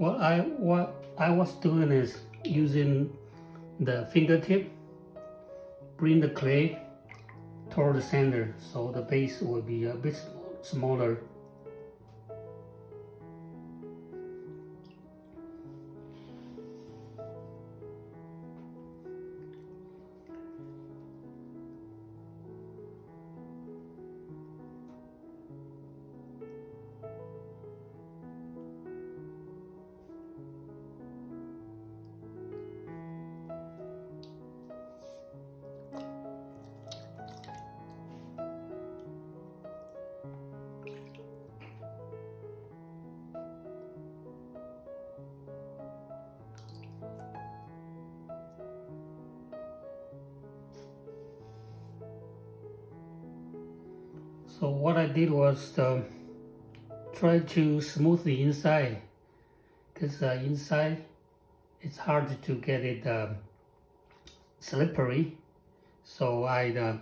what I was doing is using the fingertip, bring the clay toward the center, so the base will be a bit smaller. So what I did was try to smooth the inside, because inside it's hard to get it slippery. So I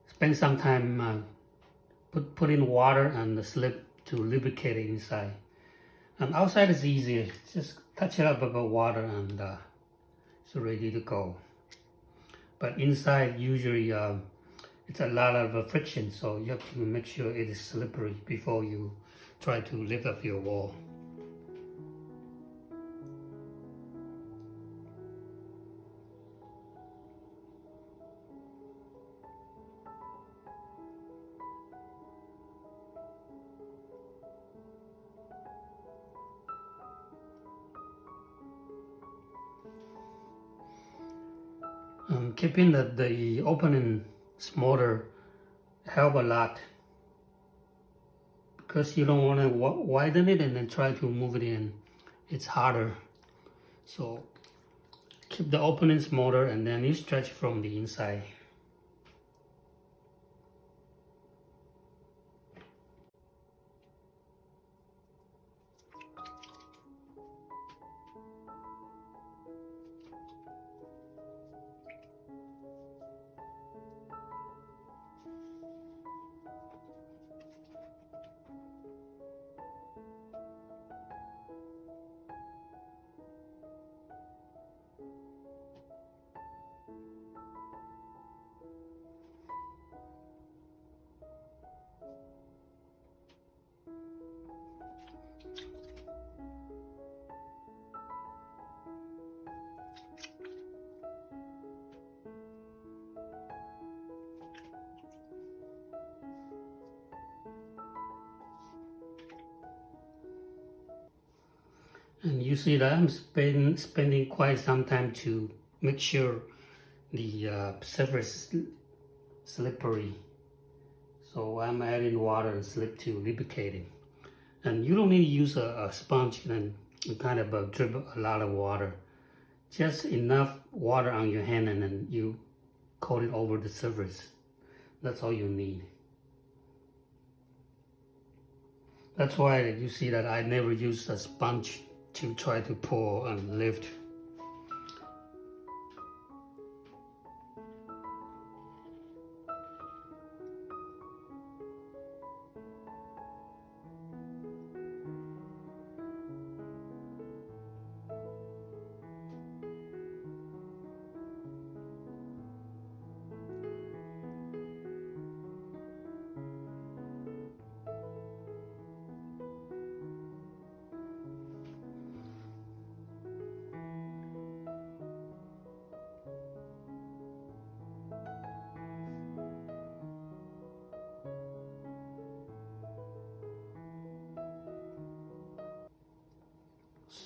spent some time put in water and slip to lubricate it inside. And outside is easier, just touch it up with water and it's ready to go. But inside usually it's a lot of friction, so you have to make sure it is slippery before you try to lift up your wall. Keeping the opening smaller help a lot, because you don't want to widen it and then try to move it in. It's harder. So keep the opening smaller and then you stretch from the inside. And you see that I'm spending quite some time to make sure the surface is slippery. So I'm adding water and slip to lubricate it. And you don't need to use a sponge and kind of drip a lot of water. Just enough water on your hand and then you coat it over the surface. That's all you need. That's why you see that I never use a sponge to try to pour and lift.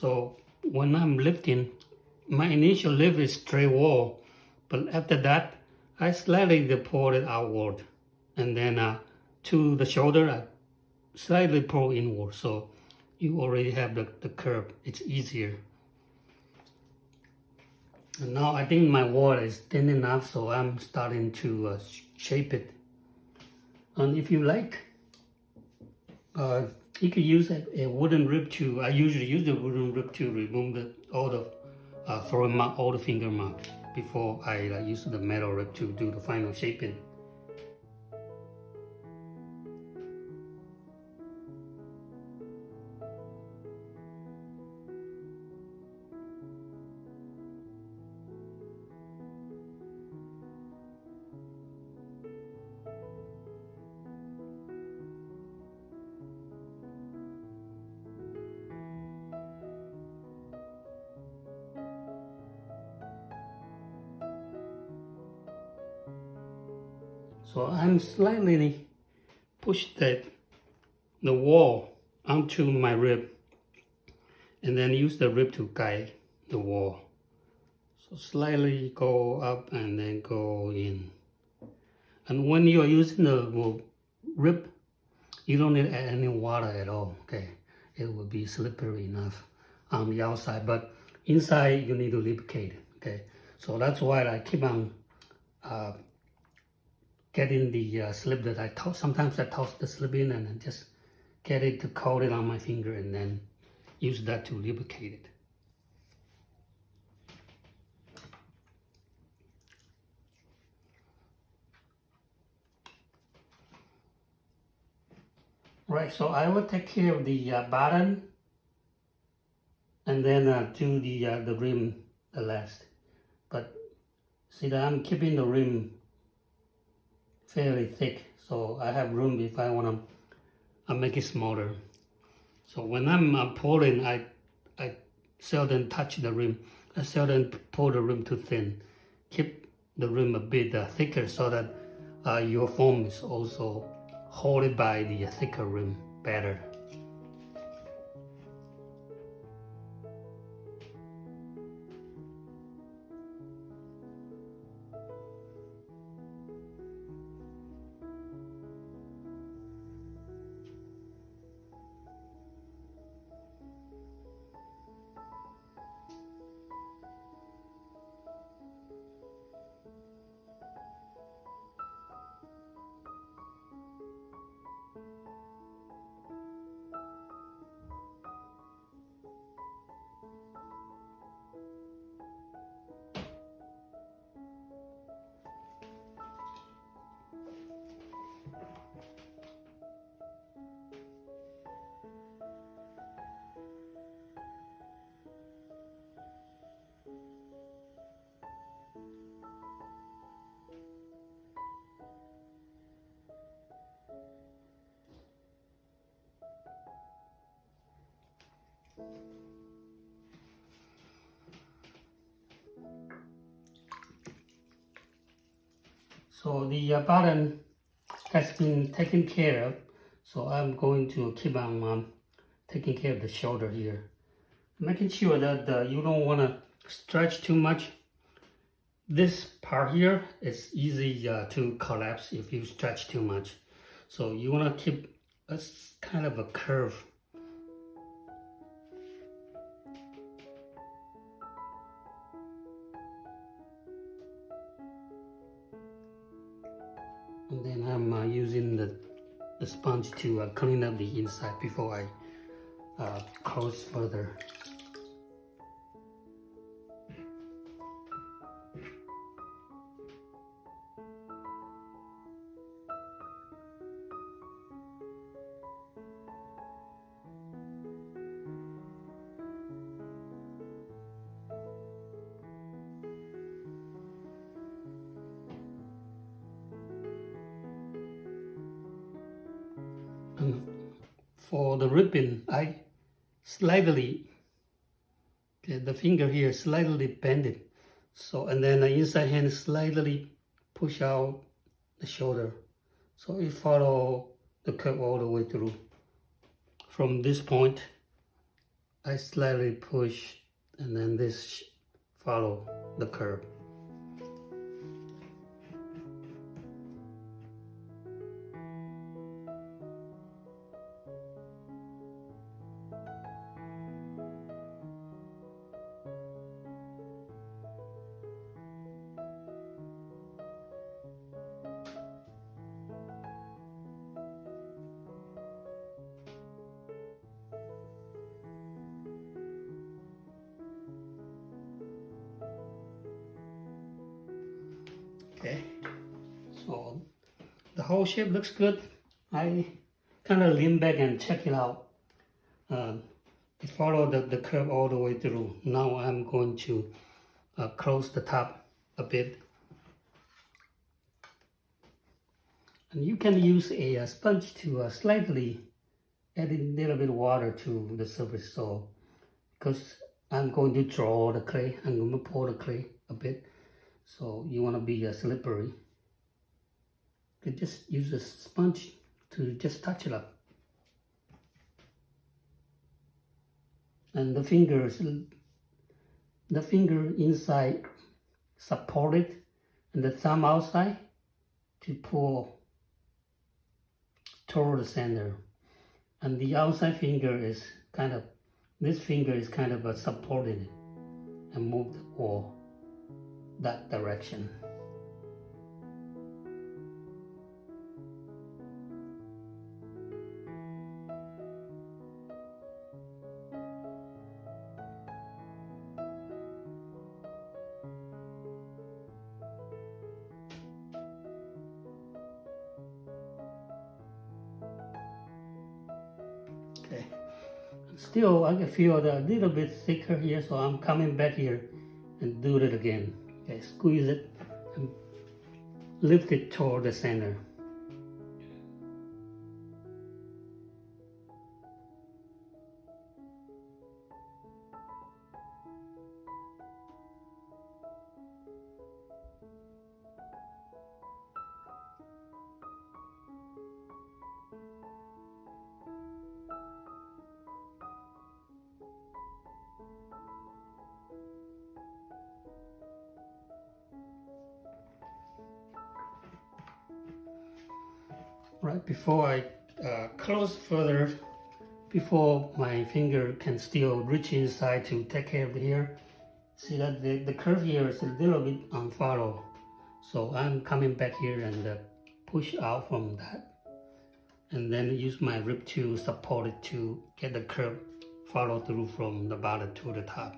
So when I'm lifting, my initial lift is straight wall, but after that, I slightly pour it outward, and then to the shoulder, I slightly pour inward. So you already have the curve. It's easier. And now I think my wall is thin enough, so I'm starting to shape it. And if you like, you could use a wooden rib to. I usually use the wooden rib to remove all the finger marks before I use the metal rib to do the final shaping. So I'm slightly push the wall onto my rib and then use the rib to guide the wall. So slightly go up and then go in. And when you are using the rib, you don't need to add any water at all, okay? It will be slippery enough on the outside, but inside you need to lubricate it, okay? So that's why I keep on getting the slip that I toss. Sometimes I toss the slip in and then just get it to coat it on my finger and then use that to lubricate it. Right, so I will take care of the bottom and then do the rim the last. But see that I'm keeping the rim fairly thick, so I have room if I want to make it smaller. So when I'm pouring, I seldom touch the rim. I seldom pour the rim too thin. Keep the rim a bit thicker so that your foam is also held by the thicker rim better. So the bottom has been taken care of, so I'm going to keep on taking care of the shoulder here. Making sure that you don't want to stretch too much. This part here is easy to collapse if you stretch too much. So you want to keep a kind of a curve. And then I'm using the sponge to clean up the inside before I close further. And for the ribbon, I slightly, the finger here slightly bend it. So, and then the inside hand slightly push out the shoulder. So it follow the curve all the way through. From this point, I slightly push and then this follow the curve. Okay, so the whole shape looks good. I kind of lean back and check it out. It followed the curve all the way through. Now I'm going to close the top a bit. And you can use a sponge to slightly add a little bit of water to the surface. So, because I'm going to draw the clay, I'm going to pour the clay a bit. So you want to be slippery. could just use a sponge to just touch it up. And the finger inside supported and the thumb outside to pull toward the center. And the outside finger is this finger is supporting it and move the ball that direction. Okay, still I can feel it a little bit thicker here, so I'm coming back here and do it again. Okay, squeeze it and lift it toward the center. Right before I close further, before my finger can still reach inside to take care of the hair, see that the curve here is a little bit unfollow. So I'm coming back here and push out from that. And then use my rib to support it to get the curve follow through from the bottom to the top.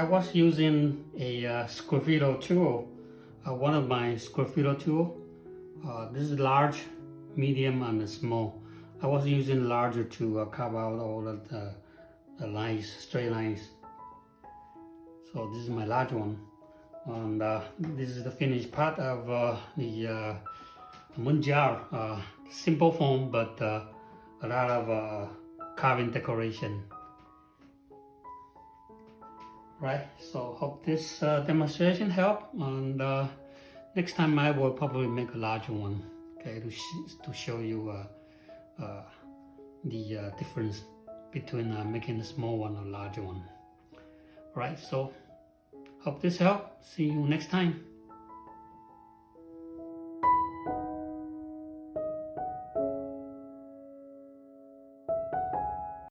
was using a Sgraffito tool, one of my Sgraffito tool. This is large, medium, and small. I was using larger to carve out all of the lines, straight lines. So this is my large one, and this is the finished part of the moon jar. Simple form, but a lot of carving decoration. Right, so hope this demonstration helped, and next time I will probably make a larger one, okay, to show you the difference between making a small one or larger one. Right, so hope this helped. See you next time.